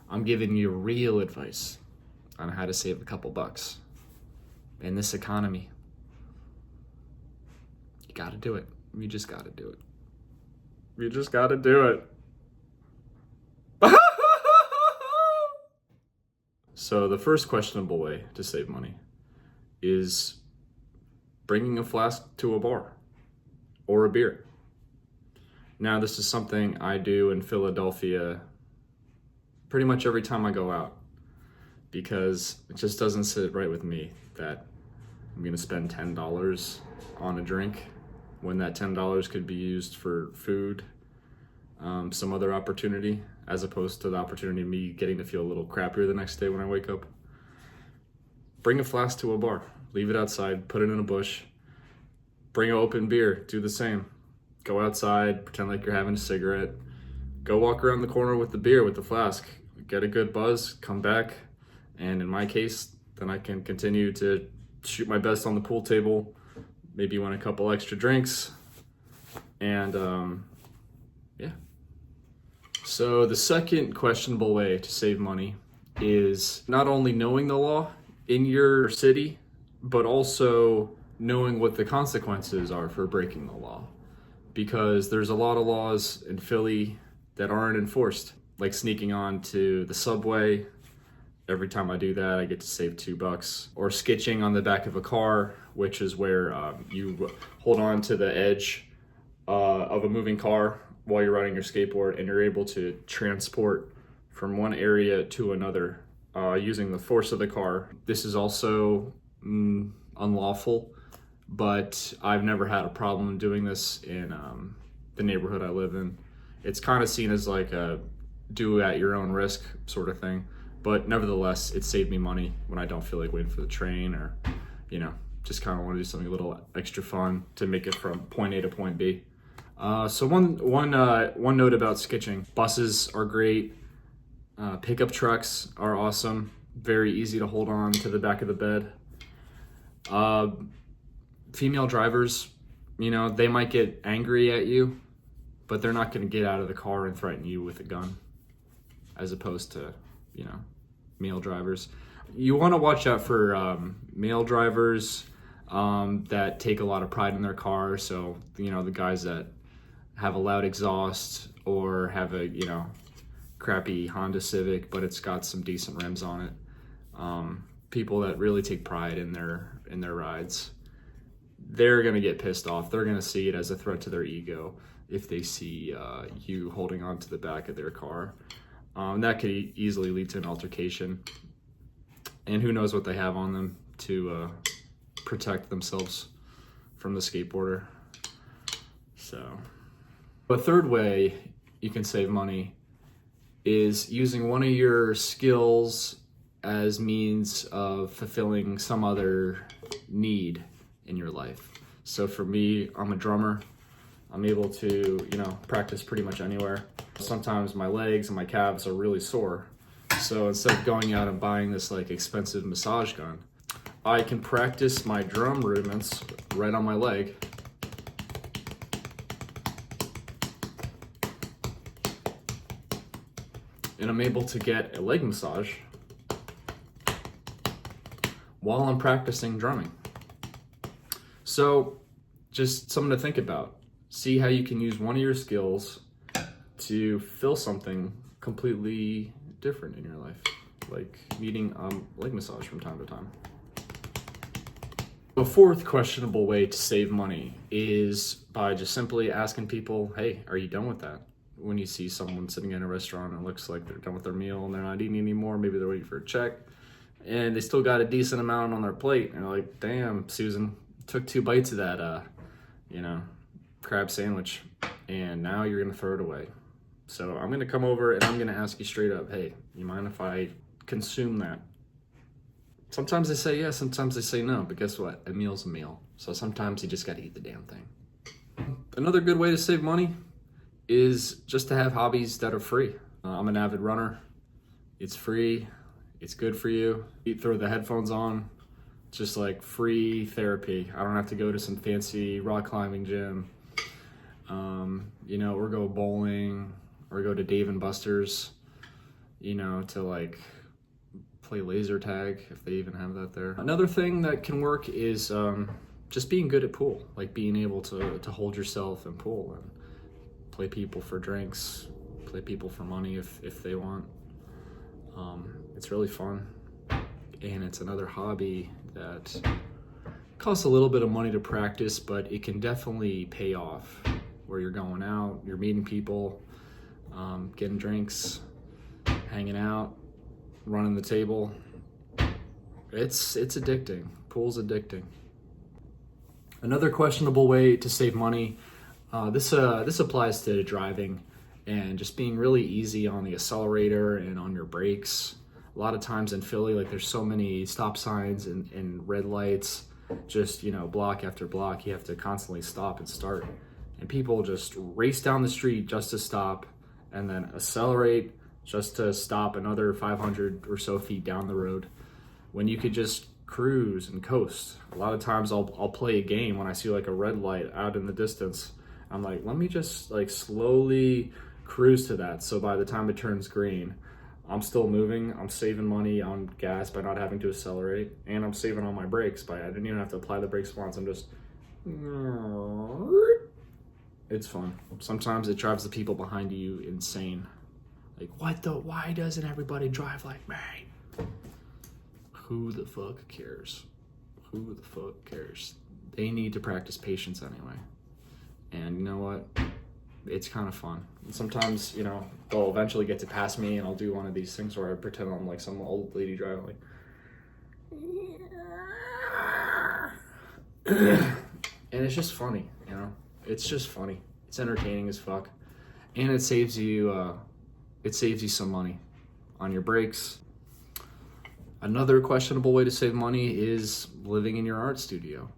I'm giving you real advice on how to save a couple bucks. In this economy, you gotta do it. You just gotta do it. You just gotta do it. So the first questionable way to save money is bringing a flask to a bar or a beer. Now, this is something I do in Philadelphia pretty much every time I go out, because it just doesn't sit right with me that I'm gonna spend $10 on a drink when that $10 could be used for food, some other opportunity, as opposed to the opportunity of me getting to feel a little crappier the next day when I wake up. Bring a flask to a bar, leave it outside, put it in a bush, bring an open beer, do the same. Go outside, pretend like you're having a cigarette, go walk around the corner with the beer, with the flask, get a good buzz, come back, and in my case, then I can continue to shoot my best on the pool table, maybe win a couple extra drinks, and yeah. So the second questionable way to save money is not only knowing the law in your city, but also knowing what the consequences are for breaking the law. Because there's a lot of laws in Philly that aren't enforced, like sneaking on to the subway. Every time I do that, I get to save $2. Or skitching on the back of a car, which is where you hold on to the edge of a moving car while you're riding your skateboard, and you're able to transport from one area to another using the force of the car. This is also unlawful, but I've never had a problem doing this in the neighborhood I live in. It's kind of seen as like a do at your own risk sort of thing, but nevertheless, it saved me money when I don't feel like waiting for the train, or, you know, just kind of want to do something a little extra fun to make it from point A to point B. So one note about skitching: buses are great, pickup trucks are awesome, very easy to hold on to the back of the bed. Female drivers, you know, they might get angry at you, but they're not going to get out of the car and threaten you with a gun, as opposed to, you know, male drivers. You want to watch out for male drivers that take a lot of pride in their car. So, you know, the guys that have a loud exhaust, or have a, you know, crappy Honda Civic, but it's got some decent rims on it. People that really take pride in their rides, they're gonna get pissed off. They're gonna see it as a threat to their ego if they see you holding on to the back of their car. That could easily lead to an altercation, and who knows what they have on them to protect themselves from the skateboarder. So, a third way you can save money is using one of your skills as means of fulfilling some other need in your life. So for me, I'm a drummer. I'm able to, you know, practice pretty much anywhere. Sometimes my legs and my calves are really sore. So instead of going out and buying this like expensive massage gun, I can practice my drum rudiments right on my leg. And I'm able to get a leg massage while I'm practicing drumming. So just something to think about. See how you can use one of your skills to fill something completely different in your life, like needing leg massage from time to time. A fourth questionable way to save money is by just simply asking people, hey, are you done with that? When you see someone sitting in a restaurant and it looks like they're done with their meal and they're not eating anymore, maybe they're waiting for a check, and they still got a decent amount on their plate, and they're like, damn, Susan, took 2 bites of that, you know, crab sandwich, and now you're gonna throw it away. So I'm gonna come over and I'm gonna ask you straight up, hey, you mind if I consume that? Sometimes they say yes, sometimes they say no, but guess what? A meal's a meal. So sometimes you just gotta eat the damn thing. Another good way to save money is just to have hobbies that are free. I'm an avid runner. It's free. It's good for you. You throw the headphones on. It's just like free therapy. I don't have to go to some fancy rock climbing gym, you know, or go bowling, or go to Dave and Buster's. you know, to like play laser tag if they even have that there. Another thing that can work is just being good at pool, like being able to hold yourself in pool and play people for drinks, play people for money if they want. It's really fun, and it's another hobby that costs a little bit of money to practice, but it can definitely pay off where you're going out, you're meeting people, getting drinks, hanging out, running the table. It's addicting. Pool's addicting. Another questionable way to save money, this applies to driving and just being really easy on the accelerator and on your brakes. A lot of times in Philly, like there's so many stop signs and red lights, just, you know, block after block. You have to constantly stop and start. And people just race down the street just to stop and then accelerate just to stop another 500 or so feet down the road when you could just cruise and coast. A lot of times I'll play a game when I see like a red light out in the distance. I'm like, let me just like slowly cruise to that, so by the time it turns green, I'm still moving. I'm saving money on gas by not having to accelerate, and I'm saving on my brakes by I didn't even have to apply the brakes once. I'm just, it's fun. Sometimes it drives the people behind you insane. Like, why doesn't everybody drive like me? Who the fuck cares? Who the fuck cares? They need to practice patience anyway. And you know what? It's kind of fun. And sometimes, you know, they'll eventually get to pass me and I'll do one of these things where I pretend I'm like some old lady driving like and it's just funny, you know? It's just funny. It's entertaining as fuck. And it saves you some money on your brakes. Another questionable way to save money is living in your art studio.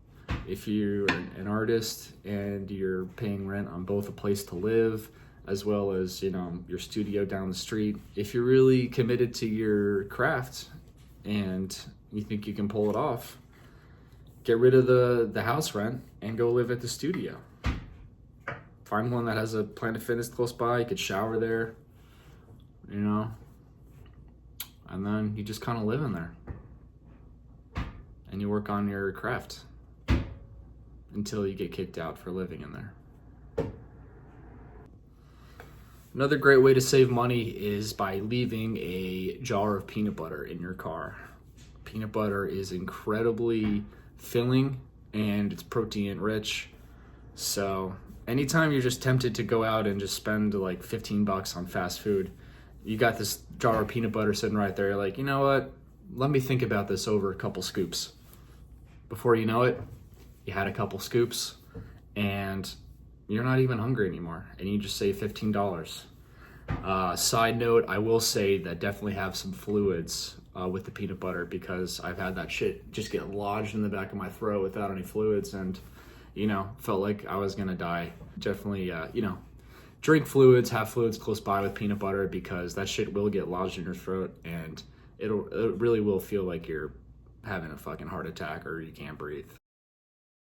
If you're an artist and you're paying rent on both a place to live as well as, you know, your studio down the street, if you're really committed to your craft and you think you can pull it off, get rid of the house rent and go live at the studio. Find one that has a Planet Fitness close by. You could shower there, you know, and then you just kind of live in there and you work on your craft until you get kicked out for living in there. Another great way to save money is by leaving a jar of peanut butter in your car. Peanut butter is incredibly filling and it's protein rich. So anytime you're just tempted to go out and just spend like $15 on fast food, you got this jar of peanut butter sitting right there. You're like, you know what? Let me think about this over a couple scoops. Before you know it, you had a couple scoops and you're not even hungry anymore and you just save $15. Side note, I will say that definitely have some fluids with the peanut butter because I've had that shit just get lodged in the back of my throat without any fluids and, you know, felt like I was gonna die. Definitely, you know, drink fluids, have fluids close by with peanut butter because that shit will get lodged in your throat and it really will feel like you're having a fucking heart attack or you can't breathe.